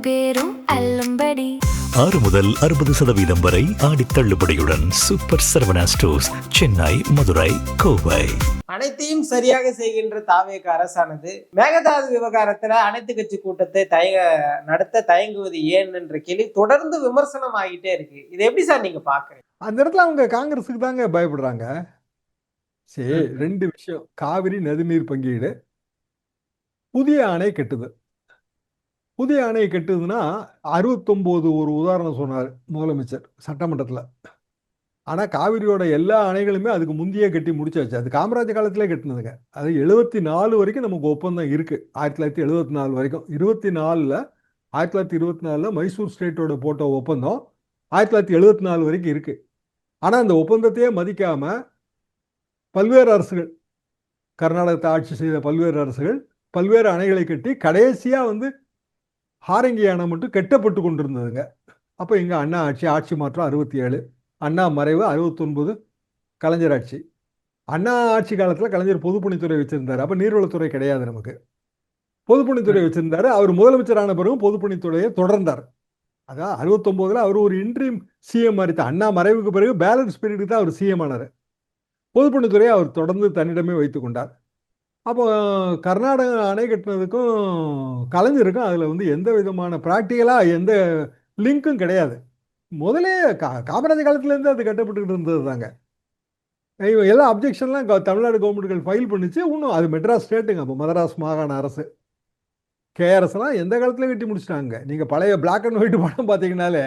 பேரும் அல்லும்படி 6 முதல் 60% வரை ஆடி தள்ளுபடியுடன் சூப்பர் சரவணா ஸ்டோர்ஸ், சென்னை, மதுரை, கோவை. அனைத்தையும் சரியாக செய்கின்ற தாவேக அரசானது மேகதாது விவகாரத்துல அனைத்து கட்சி கூட்டத்தை நடத்த தயங்குவது ஏன் என்ற கேள்வி தொடர்ந்து விமர்சனம் ஆகிட்டே இருக்கு. இது எப்படி சார் நீங்க பாக்குறீங்க? அந்த இடத்துல அவங்க காங்கிரஸுக்கு தாங்க பயப்படுறாங்க. சரி, 2 விஷயம். காவிரி நதிநீர் பங்கீடு, புதிய அணை கட்டுது. புதிய அணை கட்டுதுன்னா 69 ஒரு உதாரணம் சொன்னார் முதலமைச்சர் சட்டமன்றத்தில். ஆனால் காவிரியோட எல்லா அணைகளுமே அதுக்கு முந்தையே கட்டி முடிச்சாச்சு. அது காமராஜர் காலத்திலே கட்டினதுங்க. அது 74 வரைக்கும் நமக்கு ஒப்பந்தம் இருக்குது. 1974 வரைக்கும். 1924 மைசூர் ஸ்டேட்டோட போட்ட ஒப்பந்தம் 1974 வரைக்கும் இருக்குது. ஆனால் அந்த ஒப்பந்தத்தையே மதிக்காமல் பல்வேறு அரசுகள், கர்நாடகத்தை ஆட்சி செய்த பல்வேறு அரசுகள் பல்வேறு அணைகளை கட்டி கடைசியாக ஹாரங்கி அணை மட்டும் கெட்டப்பட்டு கொண்டிருந்ததுங்க. அப்போ இங்கே அண்ணா ஆட்சி மாற்றம் 67, அண்ணா மறைவு 69, கலைஞர் ஆட்சி. அண்ணா ஆட்சி காலத்தில் கலைஞர் பொதுப்பணித்துறை வச்சுருந்தார். அப்போ நீர்வளத்துறை கிடையாது நமக்கு. பொதுப்பணித்துறை வச்சுருந்தார். அவர் முதலமைச்சரான பிறகு பொதுப்பணித்துறையை தொடர்ந்தார். அதான் 69 அவர் ஒரு இன்ட்ரீம் சிஎம் மாதிரி தான். அண்ணா மறைவுக்கு பிறகு பேலன்ஸ் பீரியடுக்கு தான் அவர் சிஎம் ஆனார். பொதுப்பணித்துறையை அவர் தொடர்ந்து தன்னிடமே வைத்து கொண்டார். அப்போ கர்நாடக அணை கட்டினதுக்கும் கலைஞருக்கும் அதில் எந்த விதமான ப்ராக்டிக்கலாக எந்த லிங்க்கும் கிடையாது. முதலே காமராஜர் காலத்துலேருந்து அது கட்டப்பட்டுக்கிட்டு இருந்தது தாங்க. எல்லா அப்ஜெக்ஷன்லாம் தமிழ்நாடு கவர்மெண்ட்டுகள் ஃபைல் பண்ணிச்சு. இன்னும் அது மெட்ராஸ் ஸ்டேட்டுங்க. அப்போ மதராஸ் மாகாண அரசு, கேஆர்எஸ்லாம் எந்த காலத்தில் கட்டி முடிச்சிட்டாங்க. நீங்கள் பழைய பிளாக் அண்ட் ஒயிட் படம் பார்த்தீங்கன்னாலே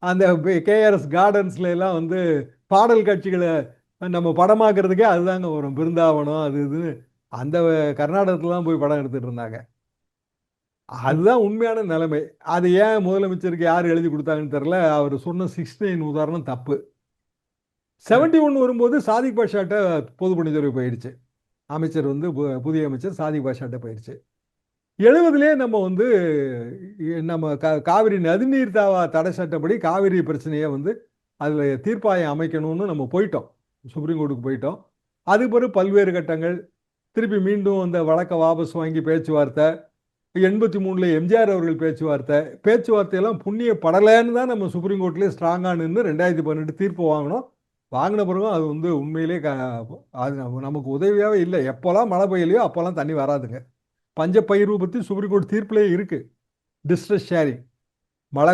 அந்த கேஆர்எஸ் கார்டன்ஸ்ல எல்லாம் பாடல் காட்சிகளை நம்ம படமாக்குறதுக்கே அதுதாங்க வரும். பிருந்தாவனம் அது இதுன்னு அந்த கர்நாடகத்துலாம் போய் படம் எடுத்துட்டு இருந்தாங்க. அதுதான் உண்மையான நிலைமை. அது ஏன் முதலமைச்சருக்கு யார் எழுதி கொடுத்தாங்கன்னு தெரில. அவர் சொன்ன 69 உதாரணம் தப்பு. 71 வரும்போது சாதிக் பாஷாட்ட பொதுப்பணித்துறை போயிடுச்சு. அமைச்சர் புதிய அமைச்சர் சாதிக் பாஷாட்ட போயிடுச்சு. 70லே நம்ம காவிரி நதிநீர் தடை சட்டப்படி காவிரி பிரச்சனையை அதில் தீர்ப்பாயம் அமைக்கணும்னு நம்ம போயிட்டோம். சுப்ரீம் கோர்ட்டுக்கு போயிட்டோம். அதுக்கு பிறகு பல்வேறு கட்டங்கள் திருப்பி மீண்டும் அந்த வழக்கை வாபஸ் வாங்கி பேச்சுவார்த்தை. 83ல் எம்ஜிஆர் அவர்கள் பேச்சுவார்த்தையெல்லாம் புண்ணிய படலைன்னு தான் நம்ம சுப்ரீம் கோர்ட்லேயே ஸ்ட்ராங்காக நின்று 2018 தீர்ப்பு வாங்கினோம். வாங்கின பிறகும் அது உண்மையிலே அது நமக்கு உதவியாகவே இல்லை. எப்போல்லாம் மழை பெய்யலையோ அப்போல்லாம் தண்ணி வராதுங்க. பஞ்சப்பயிர்வு பற்றி சுப்ரீம் கோர்ட் தீர்ப்பிலே இருக்குது. டிஸ்ட்ரெஸ் ஷேரிங், மழை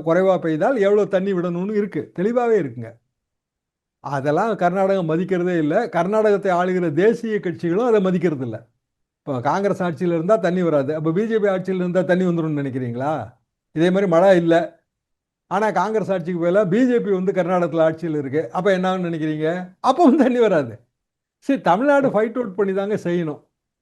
குறைவாக பெய்தால் எவ்வளோ தண்ணி விடணும்னு இருக்குது, தெளிவாகவே இருக்குங்க. அதெல்லாம் கர்நாடகம் மதிக்கிறதே இல்லை. கர்நாடகத்தை ஆளுகிற தேசிய கட்சிகளும் அதை மதிக்கிறது இல்லை. இப்போ காங்கிரஸ் ஆட்சியில் இருந்தால் தண்ணி வராது, அப்போ பிஜேபி ஆட்சியில் இருந்தால் தண்ணி வந்துடும் நினைக்கிறீங்களா? இதே மாதிரி மழை இல்லை, ஆனால் காங்கிரஸ் ஆட்சிக்கு போயில பிஜேபி கர்நாடகத்தில் ஆட்சியில் இருக்குது. அப்போ என்னன்னு நினைக்கிறீங்க? அப்பவும் தண்ணி வராது. சரி, தமிழ்நாடு ஃபைட் அவுட் பண்ணி தாங்க செய்யணும்.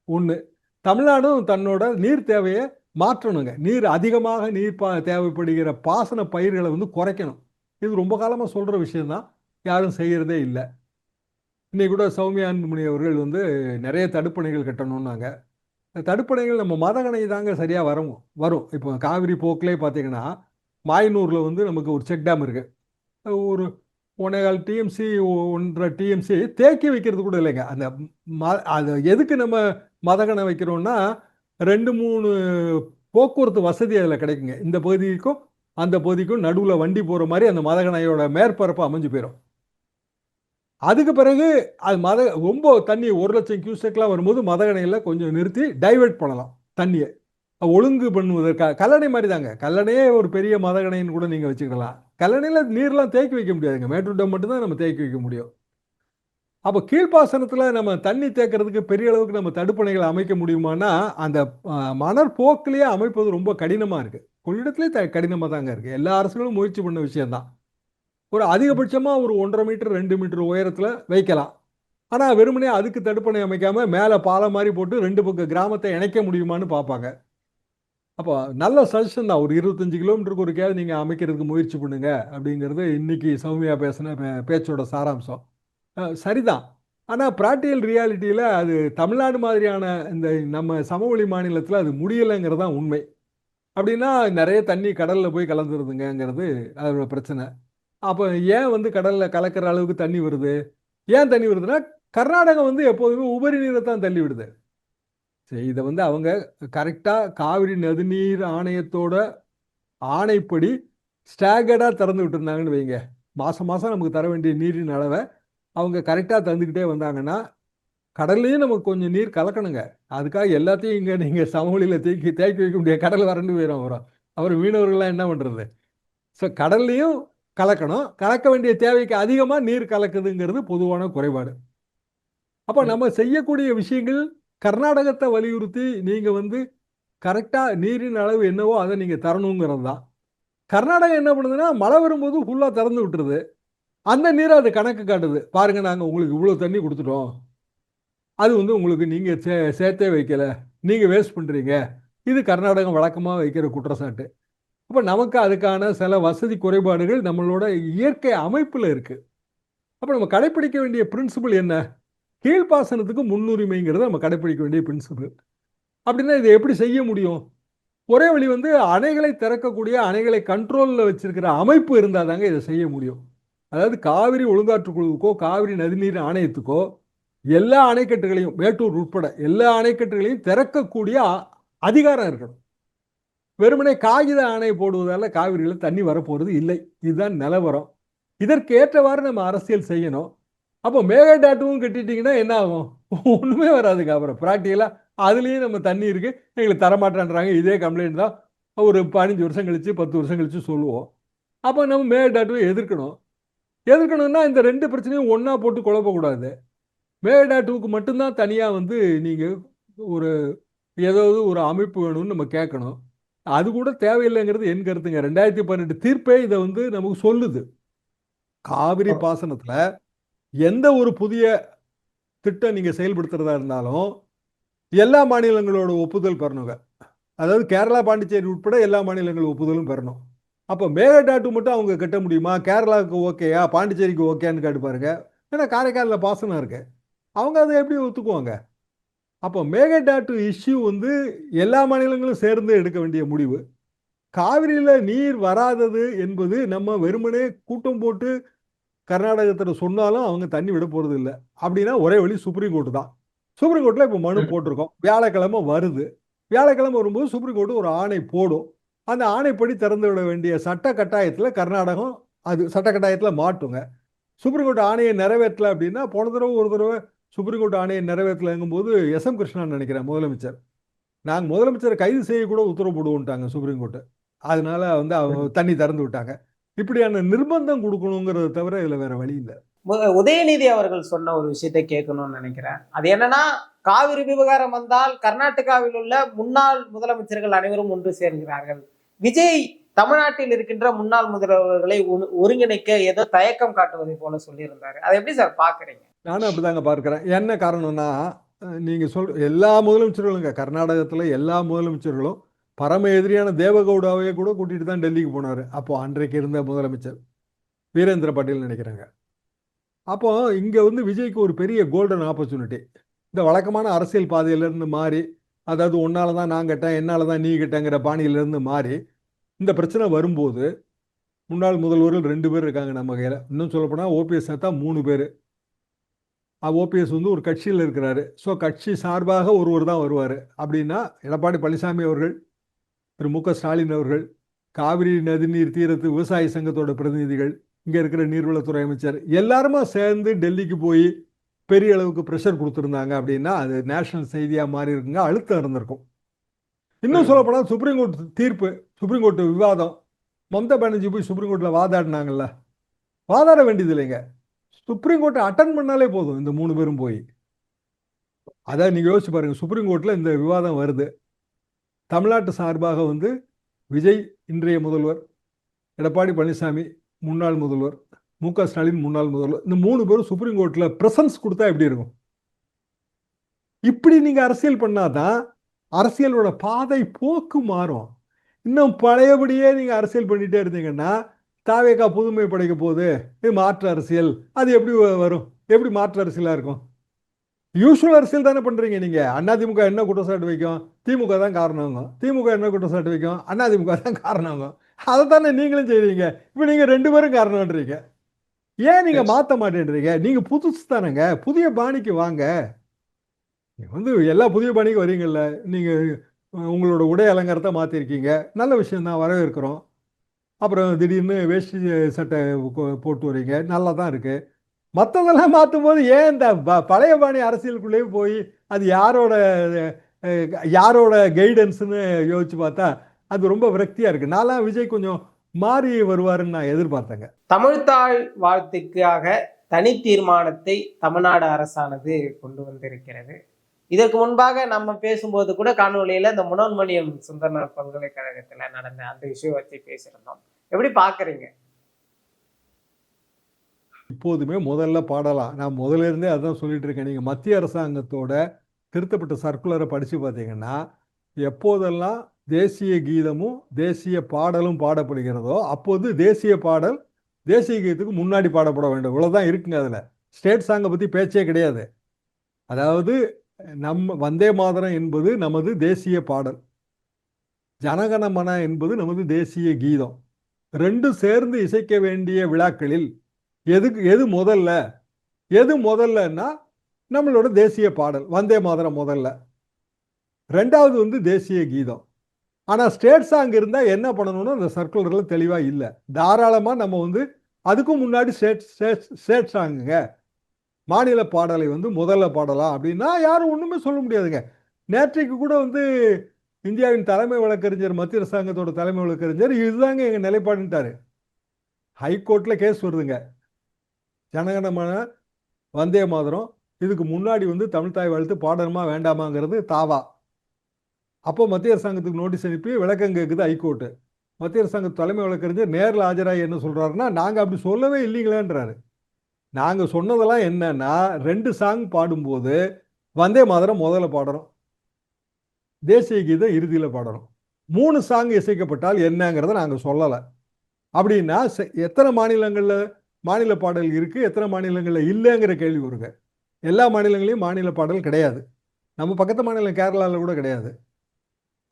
ஒன்று, தமிழ்நாடும் தன்னோட நீர் தேவையை மாற்றணுங்க. அதிகமாக நீர் தேவைப்படுகிற பாசன பயிர்களை குறைக்கணும். இது ரொம்ப காலமாக சொல்கிற விஷயம்தான், யாரும் செய்கிறதே இல்லை. இன்னைக்கு கூட சௌமியா அன்புமணி அவர்கள் நிறைய தடுப்பணைகள் கட்டணும்னாங்க. தடுப்பணைகள் நம்ம மதகணை தாங்க சரியாக வரும். இப்போ காவிரி போக்கிலே பார்த்தீங்கன்னா மாயனூரில் நமக்கு ஒரு செக் டேம் இருக்குது. ஒரு 1.25 டிஎம்சி 1.5 டிஎம்சி தேக்கி வைக்கிறது கூட இல்லைங்க. அது எதுக்கு நம்ம மதகணை வைக்கிறோம்னா 2-3 போக்குவரத்து வசதி அதில் கிடைக்குங்க. இந்த பகுதிக்கும் அந்த பகுதிக்கும் நடுவில் வண்டி போகிற மாதிரி அந்த மதகணையோட மேற்பரப்பு அமைஞ்சு போயிடும். அதுக்கு பிறகு அது ரொம்ப தண்ணி 1 லட்சம் கியூசெக்லாம் வரும்போது மதகணையில் கொஞ்சம் நிறுத்தி டைவெர்ட் பண்ணலாம் தண்ணியை. ஒழுங்கு பண்ணுவதற்காக கல்லணை மாதிரி தாங்க. கல்லணையே ஒரு பெரிய மதகணைன்னு கூட நீங்கள் வச்சுக்கலாம். கல்லணையில் நீர்லாம் தேக்கி வைக்க முடியாதுங்க. மேட்டூர் டேம் மட்டும்தான் நம்ம தேக்கி வைக்க முடியும். அப்போ கீழ்ப்பாசனத்தில் நம்ம தண்ணி தேக்கிறதுக்கு பெரிய அளவுக்கு நம்ம தடுப்பணைகளை அமைக்க முடியுமானா அந்த மணற்போக்கிலேயே அமைப்பது ரொம்ப கடினமாக இருக்குது. கொள்ளிடத்துலேயே கடினமாக தாங்க இருக்குது. எல்லா அரசுகளும் முயற்சி பண்ண விஷயம்தான். ஒரு அதிகபட்சமாக ஒரு 1.5 மீட்டர் 2 மீட்டர் உயரத்தில் வைக்கலாம். ஆனால் வெறுமனே அதுக்கு தடுப்பணை அமைக்காமல் மேலே பாலம் மாதிரி போட்டு 2 பக்கம் கிராமத்தை இணைக்க முடியுமான்னு பார்ப்பாங்க. அப்போ நல்ல சஜஷன் தான். ஒரு 25 கிலோமீட்டருக்கு ஒரு கேள்வி நீங்கள் அமைக்கிறதுக்கு முயற்சி பண்ணுங்க அப்படிங்கிறது இன்னைக்கு சௌமியா பேசின பேச்சோட சாராம்சம். சரிதான். ஆனால் ப்ராக்டிக்கல் ரியாலிட்டியில் அது தமிழ்நாடு மாதிரியான இந்த நம்ம சமவெளி மாநிலத்தில் அது முடியலைங்கிறது தான் உண்மை. அப்படின்னா நிறைய தண்ணி கடலில் போய் கலந்துருதுங்கிறது அதோட பிரச்சனை. அப்போ ஏன் கடலில் கலக்கிற அளவுக்கு தண்ணி வருது? ஏன் தண்ணி வருதுன்னா கர்நாடகம் எப்போதுமே உபரி நீரை தான் தள்ளி விடுது. சரி, இதை அவங்க கரெக்டாக காவிரி நதிநீர் ஆணையத்தோட ஆணைப்படி ஸ்டாகர்டாக திறந்து விட்டுருந்தாங்கன்னு வைங்க, மாதம் மாதம் நமக்கு தர வேண்டிய நீரின் அளவை அவங்க கரெக்டாக தந்துக்கிட்டே வந்தாங்கன்னா, கடல்லையும் நமக்கு கொஞ்சம் நீர் கலக்கணுங்க. அதுக்காக எல்லாத்தையும் இங்கே நீங்கள் சமவெளியில் தேக்கி வைக்க முடியாது, கடல் வறண்டு போயிடும். அப்புறம் மீனவர்கள்லாம் என்ன பண்ணுறது? ஸோ கடல்லையும் கலக்கணும், கலக்க வேண்டிய தேவைக்கு அதிகமாக நீர் கலக்குதுங்கிறது பொதுவான குறைபாடு. அப்போ நம்ம செய்யக்கூடிய விஷயங்கள் கர்நாடகத்தை வலியுறுத்தி நீங்கள் கரெக்டாக நீரின் அளவு என்னவோ அதை நீங்கள் தரணுங்கிறது தான். கர்நாடகம் என்ன பண்ணுதுன்னா, மழை வரும்போது ஃபுல்லாக திறந்து விட்டுருது. அந்த நீரை அது கணக்கு காட்டுது, பாருங்க நாங்கள் உங்களுக்கு இவ்வளோ தண்ணி கொடுத்துட்டோம், அது உங்களுக்கு நீங்கள் சேர்த்தே வைக்கல, நீங்கள் வேஸ்ட் பண்ணுறீங்க. இது கர்நாடகம் வழக்கமாக வைக்கிற குற்றச்சாட்டு. அப்போ நமக்கு அதுக்கான சில வசதி குறைபாடுகள் நம்மளோட இயற்கை அமைப்பில் இருக்குது. அப்போ நம்ம கடைப்பிடிக்க வேண்டிய பிரின்சிபிள் என்ன? கீழ்ப்பாசனத்துக்கு முன்னுரிமைங்கிறது நம்ம கடைப்பிடிக்க வேண்டிய பிரின்சிபிள். அப்படின்னா இதை எப்படி செய்ய முடியும்? ஒரே வழி அணைகளை திறக்கக்கூடிய, அணைகளை கண்ட்ரோலில் வச்சிருக்கிற அமைப்பு இருந்தால் தாங்க இதை செய்ய முடியும். அதாவது காவிரி ஒழுங்காற்று குழுவுக்கோ காவிரி நதிநீர் ஆணையத்துக்கோ எல்லா அணைக்கட்டுகளையும், மேட்டூர் உட்பட எல்லா அணைக்கட்டுகளையும் திறக்கக்கூடிய அதிகாரம் இருக்கணும். வெறுமனே காகித ஆணை போடுவதால் காவிரியில் தண்ணி வரப்போகிறது இல்லை. இதுதான் நிலவரம். இதற்கு ஏற்றவாறு நம்ம அரசியல் செய்யணும். அப்போ மேகடாட்டுவும் கட்டிட்டிங்கன்னா என்ன ஆகும்? ஒன்றுமே வராதுங்க. அப்புறம் ப்ராக்டிக்கலாக அதுலேயும் நம்ம தண்ணி இருக்குது, எங்களுக்கு தரமாட்டான்றாங்க, இதே கம்ப்ளைண்ட் தான் ஒரு 15 வருஷம் கழித்து 10 வருஷம் கழித்து சொல்லுவோம். அப்போ நம்ம மேகடாட்டுவை எதிர்க்கணும்னா இந்த 2 பிரச்சனையும் ஒன்றா போட்டு குழப்பக்கூடாது. மேகடாட்டுவுக்கு மட்டும்தான் தனியாக நீங்கள் ஒரு ஏதாவது ஒரு அமைப்பு வேணும்னு நம்ம கேட்கணும். அது கூட தேவையில்லைங்கிறது என் கருத்துங்க. 2018 தீர்ப்பே இதை நமக்கு சொல்லுது. காவிரி பாசனத்தில் எந்த ஒரு புதிய திட்டம் நீங்கள் செயல்படுத்துறதா இருந்தாலும் எல்லா மாநிலங்களோட ஒப்புதல் பெறணுங்க. அதாவது கேரளா, பாண்டிச்சேரி உட்பட எல்லா மாநிலங்களும் ஒப்புதலும் பெறணும். அப்போ மேகடாட்டு மட்டும் அவங்க கட்ட முடியுமா? கேரளாவுக்கு ஓகேயா, பாண்டிச்சேரிக்கு ஓகேன்னு கேட்டு பாருங்க. ஏன்னா காரைக்காலில் பாசனம் இருக்கு, அவங்க அதை எப்படி ஒத்துக்குவாங்க? அப்போ மேகடாட்டு இஷ்யூ எல்லா மாநிலங்களும் சேர்ந்து எடுக்க வேண்டிய முடிவு. காவிரியில் நீர் வராதது என்பது நம்ம வெறுமனே கூட்டம் போட்டு கர்நாடகத்தில் சொன்னாலும் அவங்க தண்ணி விட போகிறது இல்லை. அப்படின்னா ஒரே வழி சுப்ரீம் கோர்ட்டு தான். சுப்ரீம் கோர்ட்டில் இப்போ மனு போட்டிருக்கோம். வியாழக்கிழமை வருது. வியாழக்கிழமை வரும்போது சுப்ரீம் கோர்ட்டு ஒரு ஆணை போடும். அந்த ஆணைப்படி திறந்து விட வேண்டிய சட்ட கட்டாயத்தில் கர்நாடகம் அது சட்ட கட்டாயத்தில் மாட்டுங்க. சுப்ரீம் கோர்ட் ஆணையை நிறைவேற்றல அப்படின்னா, போன தடவை ஒரு தடவை சுப்ரீம் கோர்ட் ஆணையை நிறைவேற்றலங்கும்போது எஸ்.எம். கிருஷ்ணன் நினைக்கிறேன் முதலமைச்சர், நாங்கள் முதலமைச்சரை கைது செய்ய கூட உத்தரவு போடுவோன்ட்டாங்க சுப்ரீம் கோர்ட்டு. அதனால அவங்க தண்ணி திறந்து விட்டாங்க. இப்படியான நிர்பந்தம் கொடுக்கணுங்கிறத தவிர இதில் வேற வழி இல்லை. உதயநிதி அவர்கள் சொன்ன ஒரு விஷயத்தை கேட்கணும்னு நினைக்கிறேன். அது என்னன்னா, காவிரி விவகாரம் வந்தால் கர்நாடகாவில் உள்ள முன்னாள் முதலமைச்சர்கள் அனைவரும் ஒன்று சேர்கிறார்கள். விஜய் தமிழ்நாட்டில் இருக்கின்ற முன்னாள் முதல்வர்களை ஒருங்கிணைக்க ஏதோ தயக்கம் காட்டுவதை போல சொல்லியிருந்தாரு. அதை எப்படி சார் பாக்குறீங்க? நானும் அப்படிதாங்க பார்க்கிறேன். என்ன காரணம்னா, நீங்க எல்லா முதலமைச்சர்களுங்க கர்நாடகத்தில் எல்லா முதலமைச்சர்களும் பரம எதிரியான தேவகவுடாவையே கூட கூட்டிட்டு தான் டெல்லிக்கு போனார். அப்போ அன்றைக்கு இருந்த முதலமைச்சர் வீரேந்திர பட்டேல் நினைக்கிறாங்க. அப்போ இங்கே விஜய்க்கு ஒரு பெரிய கோல்டன் ஆப்பர்ச்சுனிட்டி. இந்த வழக்கமான அரசியல் பாதையிலேருந்து மாறி, அதாவது உன்னால தான் நான் கேட்டேன், என்னால் தான் நீ கேட்டேங்கிற பாணியிலேருந்து மாறி, இந்த பிரச்சனை வரும்போது முன்னாள் முதல்வர்கள் 2 பேர் இருக்காங்க நம்ம கையில். இன்னும் சொல்லப்போனால் ஓபிஎஸ் சேர்த்தா 3 பேர். ஓபிஎஸ் ஒரு கட்சியில் இருக்கிறாரு. ஸோ கட்சி சார்பாக ஒருவர் தான் வருவார். அப்படின்னா எடப்பாடி பழனிசாமி அவர்கள், திரு மு க ஸ்டாலின் அவர்கள், காவிரி நதிநீர் தீரத்து விவசாய சங்கத்தோட பிரதிநிதிகள், இங்கே இருக்கிற நீர்வளத்துறை அமைச்சர் எல்லாருமா சேர்ந்து டெல்லிக்கு போய் பெரிய அளவுக்கு ப்ரெஷர் கொடுத்துருந்தாங்க அப்படின்னா அது நேஷனல் செய்தியாக மாறி இருக்குங்க, அழுத்தம் இருந்திருக்கும். இன்னும் சொல்லப்போனால் சுப்ரீம் கோர்ட் தீர்ப்பு, சுப்ரீம் கோர்ட் விவாதம், மம்தா பானர்ஜி போய் சுப்ரீம் கோர்ட்டில் வாதாடினாங்கல்ல, வாதாட வேண்டியது இல்லைங்க, சுப்ரீம் கோர்ட்டை அட்டன் பண்ணாலே போதும் இந்த 3 பேரும் போய். அதான் நீங்கள் யோசிச்சு பாருங்க, சுப்ரீம் கோர்ட்டில் இந்த விவாதம் வருது. தமிழ்நாட்டு சார்பாக விஜய் இன்றைய முதல்வர், எடப்பாடி பழனிசாமி முன்னாள் முதல்வர், மு க ஸ்டாலின் முன்னாள் முதல்வர், இந்த 3 பேரும் சுப்ரீம் கோர்ட்டில் பிரசன்ஸ் கொடுத்தா எப்படி இருக்கும்? இப்படி நீங்கள் அரசியல் பண்ணாதான் அரசியலோட பாதை போக்கு மாறும். இன்னும் பழையபடியே நீங்கள் அரசியல் பண்ணிகிட்டே இருந்தீங்கன்னா தாவேகா புதுமை படைக்க போகுது, இது மாற்று அரசியல், அது எப்படி வரும்? எப்படி மாற்று அரசியலாக இருக்கும்? யூஸ்வல் அரசியல் தானே பண்ணுறீங்க நீங்கள். அதிமுக என்ன குற்றச்சாட்டு வைக்கும்? திமுக தான் காரணங்க. திமுக என்ன குற்றச்சாட்டு வைக்கும்? அதிமுக தான் காரணங்க. அதை தானே நீங்களும் செய்கிறீங்க. இப்போ நீங்கள் 2 பேரும் காரணம்ன்றீங்க. ஏன் நீங்கள் மாற்ற மாட்டேன்றீங்க? நீங்கள் புதுசு தானேங்க, புதிய பாணிக்கு வாங்க. எல்லா புதிய பாணிக்கு வரீங்கல்ல, நீங்கள் உங்களோட உடை அலங்காரத்தை மாற்றிருக்கீங்க, நல்ல விஷயம் தான், வரவேற்கிறோம். அப்புறம் திடீர்னு வேஷ்டி சட்டை போட்டு வரீங்க, நல்லா தான் இருக்குது. மற்றதெல்லாம் மாற்றும் போது ஏன் இந்த பழைய பாணி அரசியலுக்குள்ளேயே போய் அது யாரோட கைடன்ஸ்னு யோசிச்சு பார்த்தா அது ரொம்ப விரக்தியாக இருக்குது. நான்லாம் விஜய் கொஞ்சம் மாறி வருவாருன்னு நான் எதிர்பார்த்தேங்க. தமிழ்த்தாய் வாழ்த்துக்காக தனி தீர்மானத்தை தமிழ்நாடு அரசானது கொண்டு வந்திருக்கிறது. இதற்கு முன்பாக நம்ம பேசும்போது கூட காணொலியில இந்த முனோன்மணியம் சுந்தரனார் பல்கலைக்கழகத்துல நடந்த அந்த விஷயம் வச்சு பேசியிருந்தோம். எப்படி பாக்குறீங்க? இப்போதுமே முதல்ல பாடலாம். நான் முதல்ல இருந்தே அதான் சொல்லிட்டு இருக்கேன். நீங்கள் மத்திய அரசாங்கத்தோட திருத்தப்பட்ட சர்க்குலரை படித்து பார்த்தீங்கன்னா, எப்போதெல்லாம் தேசிய கீதமும் தேசிய பாடலும் பாடப்படுகிறதோ அப்போது தேசிய பாடல் தேசிய கீதத்துக்கு முன்னாடி பாடப்பட வேண்டும். இவ்வளோதான் இருக்குங்க. அதில் ஸ்டேட் சாங்கை பற்றி பேச்சே கிடையாது. அதாவது வந்தே மாதரம் என்பது நமது தேசிய பாடல், ஜனகணமன என்பது நமது தேசிய கீதம். ரெண்டும் சேர்ந்து இசைக்க வேண்டிய விழாக்களில் எது முதல்லன்னா நம்மளோட தேசிய பாடல் வந்தே மாதரம் முதல்ல, ரெண்டாவது வந்து தேசிய கீதம். ஆனால் ஸ்டேட் சாங் இருந்தால் என்ன பண்ணணும்னு அந்த சர்க்குலரில் தெளிவாக இல்லை. தாராளமாக நம்ம வந்து அதுக்கும் முன்னாடி ஸ்டேட் சாங்குங்க, மாநில பாடலை வந்து முதல்ல பாடலாம் அப்படின்னா யாரும் ஒன்றுமே சொல்ல முடியாதுங்க. நேற்றைக்கு கூட வந்து இந்தியாவின் தலைமை வழக்கறிஞர், மத்திய அரசாங்கத்தோட தலைமை வழக்கறிஞர் இதுதாங்க எங்கள் நிலைப்பாடுன்ட்டாரு. ஹைகோர்ட்டில் கேஸ் வருதுங்க. ஜனகணமன வந்தே மாதரம் இதுக்கு முன்னாடி வந்து தமிழ்த்தாய் வாழ்த்து பாடணுமா வேண்டாமாங்கிறது தாவா. அப்போ மத்திய அரசாங்கத்துக்கு நோட்டீஸ் அனுப்பி விளக்கம் கேட்குது ஹைகோர்ட்டு. மத்திய அரசாங்க தலைமை வழக்கறிஞர் நேரில் ஆஜராகி என்ன சொல்கிறாருன்னா, நாங்கள் அப்படி சொல்லவே இல்லைங்களேன்றாரு. நாங்கள் சொன்னதெல்லாம் என்னன்னா, 2 சாங் பாடும்போது வந்தே மாதரம் முதல்ல பாடுறோம், தேசிய கீதம் இறுதியில் பாடுறோம். 3 சாங் இசைக்கப்பட்டால் என்னங்கிறத நாங்கள் சொல்லலை. அப்படின்னா எத்தனை மாநிலங்களில் மாநில பாடல் இருக்குது, எத்தனை மாநிலங்களில் இல்லைங்கிற கேள்வி வருங்க. எல்லா மாநிலங்களையும் மாநில பாடல் கிடையாது. நம்ம பக்கத்து மாநிலம் கேரளாவில் கூட கிடையாது.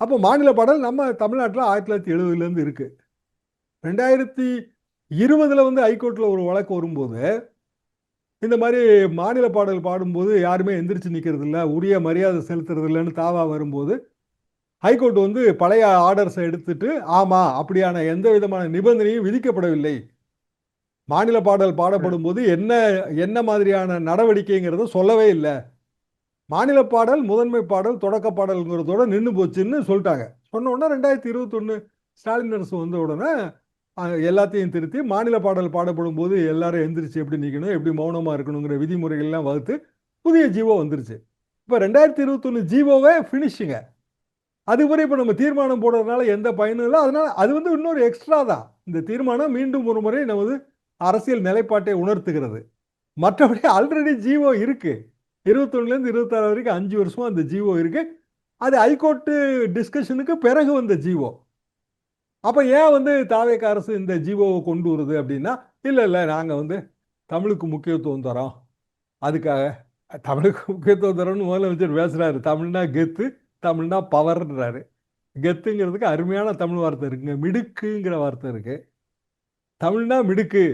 அப்போ மாநில பாடல் நம்ம தமிழ்நாட்டில் 1970 இருக்குது. 2020 வந்து ஹைகோர்ட்டில் ஒரு வழக்கு வரும்போது இந்த மாதிரி மாநில பாடல் பாடும்போது யாருமே எந்திரிச்சு நிற்கிறது இல்லை, உரிய மரியாதை செலுத்துறது இல்லைன்னு தாவா வரும்போது ஹைகோர்ட் வந்து பழைய ஆர்டர்ஸை எடுத்துட்டு ஆமாம் அப்படியான எந்த விதமான நிபந்தனையும் விதிக்கப்படவில்லை, மாநில பாடல் பாடப்படும் போது என்ன மாதிரியான நடவடிக்கைங்கிறத சொல்லவே இல்லை, மாநில பாடல் முதன்மை பாடல் தொடக்க பாடல்ங்கிறதோட நின்று போச்சுன்னு சொல்லிட்டாங்க. சொன்ன உடனே 2021 ஸ்டாலின் அரசு வந்த உடனே எல்லாத்தையும் திருத்தி மாநில பாடல் பாடப்படும் போது எல்லாரும் எந்திரிச்சு எப்படி நிற்கணும், எப்படி மௌனமாக இருக்கணுங்கிற விதிமுறைகள்லாம் வகுத்து புதிய ஜீவோ வந்துருச்சு. இப்போ 2021 ஜீவோவே ஃபினிஷுங்க. அதுவரை இப்போ நம்ம தீர்மானம் போடுறதுனால எந்த பயனும் இல்லை. அதனால் அது வந்து இன்னொரு எக்ஸ்ட்ரா தான். இந்த தீர்மானம் மீண்டும் ஒரு முறை நமது அரசியல் நிலைப்பாட்டை உணர்த்துகிறது. மற்றபடி ஆல்ரெடி ஜீவோ இருக்குது. 21லேருந்து 26 வரைக்கும் 5 வருஷமாக அந்த ஜீவோ இருக்குது. அது ஹைகோர்ட்டு டிஸ்கஷனுக்கு பிறகு வந்த ஜீவோ. அப்போ ஏன் வந்து தாவேக அரசு இந்த ஜீவோவை கொண்டு வருது அப்படின்னா, இல்லை நாங்கள் வந்து தமிழுக்கு முக்கியத்துவம் தரோம், அதுக்காக தமிழுக்கு முக்கியத்துவம் தரோம்னு முதலமைச்சர் பேசுகிறாரு. தமிழ்னா கெத்து, தமிழ்னா பவர்ன்றாரு. கெத்துங்கிறதுக்கு அருமையான தமிழ் வார்த்தை இருக்குங்க, மிடுக்குங்கிற வார்த்தை இருக்குது. தமிழ்னா மிடுக்கு,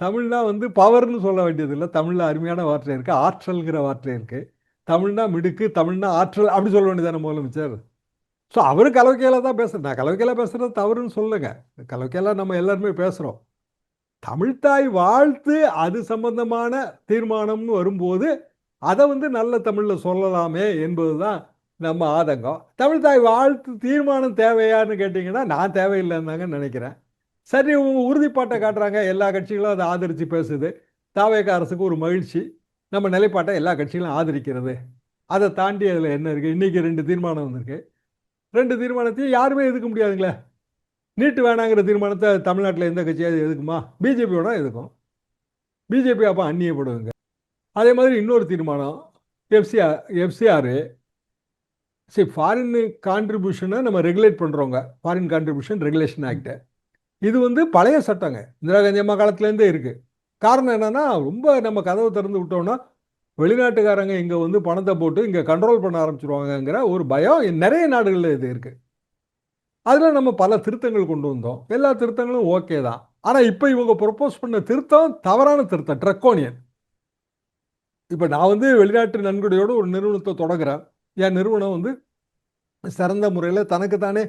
தமிழ்னா வந்து பவர்னு சொல்ல வேண்டியதில்லை, தமிழில் அருமையான வார்த்தை இருக்குது, ஆற்றல்ங்கிற வார்த்தை இருக்குது. தமிழ்னா மிடுக்கு, தமிழ்னா ஆற்றல் அப்படி சொல்ல வேண்டியதான முதலமைச்சர். ஸோ அவர் கலவைக்கையில் தான் பேசுகிறேன். நான் கலவைக்கையில் பேசுகிறது தவறுன்னு சொல்லுங்க, கலவைக்கையில் நம்ம எல்லாருமே பேசுகிறோம். தமிழ்த்தாய் வாழ்த்து அது சம்பந்தமான தீர்மானம்னு வரும்போது அதை வந்து நல்ல தமிழில் சொல்லலாமே என்பது தான் நம்ம ஆதங்கம். தமிழ்த்தாய் வாழ்த்து தீர்மானம் தேவையான்னு கேட்டிங்கன்னா நான் தேவையில்லைன்னு தாங்க நினைக்கிறேன். சரி, உங்கள் உறுதிப்பாட்டை காட்டுறாங்க, எல்லா கட்சிகளும் அதை ஆதரித்து பேசுது, தாவேக அரசுக்கு ஒரு மகிழ்ச்சி, நம்ம நிலைப்பாட்டை எல்லா கட்சிகளும் ஆதரிக்கிறது. அதை தாண்டி அதில் என்ன இருக்குது? இன்றைக்கி 2 தீர்மானம் வந்திருக்கு. 2 தீர்மானத்தையும் யாருமே எதுக்க முடியாதுங்களே. நீட்டு வேணாங்கிற தீர்மானத்தை தமிழ்நாட்டில் எந்த கட்சியாவது எதுக்குமா? பிஜேபியோட எதுக்கும். பிஜேபி அப்போ அந்நியப்படுவங்க. அதே மாதிரி இன்னொரு தீர்மானம் எஃப்சிஆர். சரி, ஃபாரின் கான்ட்ரிபியூஷனை நம்ம ரெகுலேட் பண்ணுறோங்க, ஃபாரின் கான்ட்ரிபியூஷன் ரெகுலேஷன் ஆக்ட். இது வந்து பழைய சட்டங்க, இந்திரா காந்தி அம்மா காலத்துலேருந்தே இருக்குது. காரணம் என்னென்னா, ரொம்ப நம்ம கதவை திறந்து விட்டோம்னா வெளிநாட்டுக்காரங்க இங்கே வந்து பணத்தை போட்டு இங்கே கண்ட்ரோல் பண்ண ஆரம்பிச்சிருவாங்கங்கிற ஒரு பயம் நிறைய நாடுகளில் இது இருக்குது. அதில் நம்ம பல திருத்தங்கள் கொண்டு வந்தோம், எல்லா திருத்தங்களும் ஓகே தான். ஆனால் இப்போ இவங்க ப்ரொப்போஸ் பண்ண திருத்தம் தவறான திருத்தம், ட்ரக்கோனியன். இப்போ நான் வந்து வெளிநாட்டு நன்கொடையோடு ஒரு நிறுவனத்தை தொடங்குறேன். என் நிறுவனம் வந்து சிறந்த முறையில் தனக்குத்தானே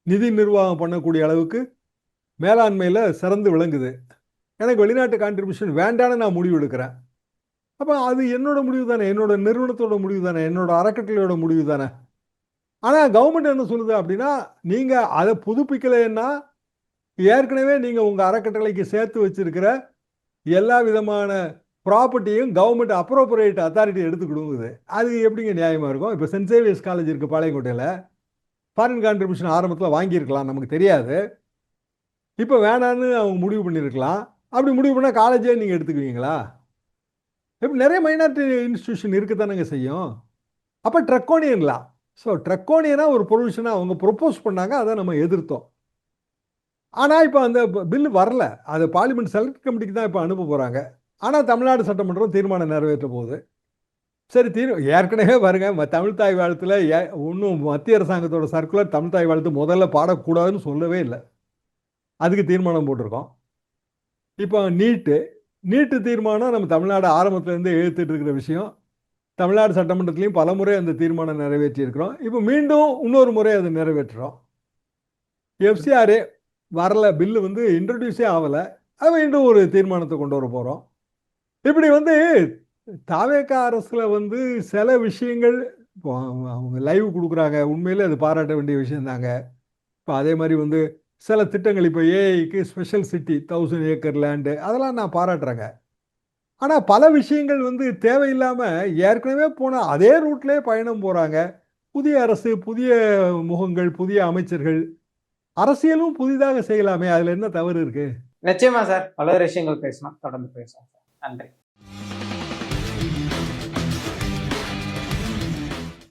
நிதி நிர்வாகம் பண்ணக்கூடிய அளவுக்கு மேலாண்மையில் சிறந்து விளங்குது. எனக்கு வெளிநாட்டு கான்ட்ரிபியூஷன் வேண்டான்னு நான் முடிவு எடுக்கிறேன். அப்போ அது என்னோட முடிவு தானே, என்னோட நிறுவனத்தோட முடிவு தானே, என்னோட அறக்கட்டளையோட முடிவு தானே. ஆனால் கவர்மெண்ட் என்ன சொல்லுது அப்படின்னா, நீங்கள் அதை புதுப்பிக்கலைன்னா ஏற்கனவே நீங்கள் உங்கள் அறக்கட்டளைக்கு சேர்த்து வச்சிருக்கிற எல்லா விதமான ப்ராப்பர்ட்டியும் கவர்மெண்ட் அப்ரோப்ரியேட் அத்தாரிட்டி எடுத்து கொடுங்குது. அது எப்படிங்க நியாயமாக இருக்கும்? இப்போ சென்ட் சேவியர்ஸ் காலேஜ் இருக்குது பாளையங்கோட்டையில், ஃபாரின் கான்ட்ரிபியூஷன் ஆரம்பத்தில் வாங்கியிருக்கலாம், நமக்கு தெரியாது. இப்போ வேணான்னு அவங்க முடிவு பண்ணியிருக்கலாம். அப்படி முடிவு பண்ணால் காலேஜே நீங்கள் எடுத்துக்குவீங்களா? இப்போ நிறைய மைனாரிட்டி இன்ஸ்டிடியூஷன் இருக்க தானேங்க செய்யும். அப்போ ட்ரக்கோனியன்லாம். ஸோ ட்ரக்கோனியனாக ஒரு ப்ரொவிஷனாக அவங்க ப்ரொப்போஸ் பண்ணாங்க, அதை நம்ம எதிர்த்தோம். ஆனால் இப்போ அந்த பில்லு வரல, அது பார்லிமெண்ட் செலக்ட் கமிட்டிக்கு தான் இப்போ அனுப்ப போகிறாங்க. ஆனால் தமிழ்நாடு சட்டமன்றம் தீர்மானம் நிறைவேற்ற போகுது. சரி, ஏற்கனவே பாருங்க, தமிழ் தாய் வாழ்த்தில் இன்னும் மத்திய அரசாங்கத்தோட சர்க்குலர் தமிழ் தாய் வாழ்த்து முதல்ல பாடக்கூடாதுன்னு சொல்லவே இல்லை. அதுக்கு தீர்மானம் போட்டிருக்கோம். இப்போ நீட்டு தீர்மானம் நம்ம தமிழ்நாடு ஆரம்பத்துலேருந்து எழுத்துட்டு இருக்கிற விஷயம். தமிழ்நாடு சட்டமன்றத்திலையும் பல முறை அந்த தீர்மானம் நிறைவேற்றி இருக்கிறோம். இப்போ மீண்டும் இன்னொரு முறை அதை நிறைவேற்றுறோம். எஃப்சிஆரே வரல, பில்லு வந்து இன்ட்ரடியூஸே ஆகலை, அது மீண்டும் ஒரு தீர்மானத்தை கொண்டு வர போகிறோம். இப்படி வந்து தாவேகா அரசில் வந்து சில விஷயங்கள் இப்போ அவங்க லைவ் கொடுக்குறாங்க, உண்மையிலே அது பாராட்ட வேண்டிய விஷயந்தாங்க. இப்போ அதே மாதிரி வந்து சில திட்டங்கள், இப்போ ஏஐக்கு ஸ்பெஷல் சிட்டி 1000 ஏக்கர் லேண்டு, அதெல்லாம் நான் பாராட்டுறேங்க. ஆனால் பல விஷயங்கள் வந்து தேவையில்லாமல் ஏற்கனவே போன அதே ரூட்லேயே பயணம் போகிறாங்க. புதிய அரசு, புதிய முகங்கள், புதிய அமைச்சர்கள், அரசியலும் புதிதாக செய்யலாமே, அதில் என்ன தவறு இருக்குது? நிச்சயமா சார், பல விஷயங்கள் பேசணும், தொடர்ந்து பேசலாம் சார். நன்றி.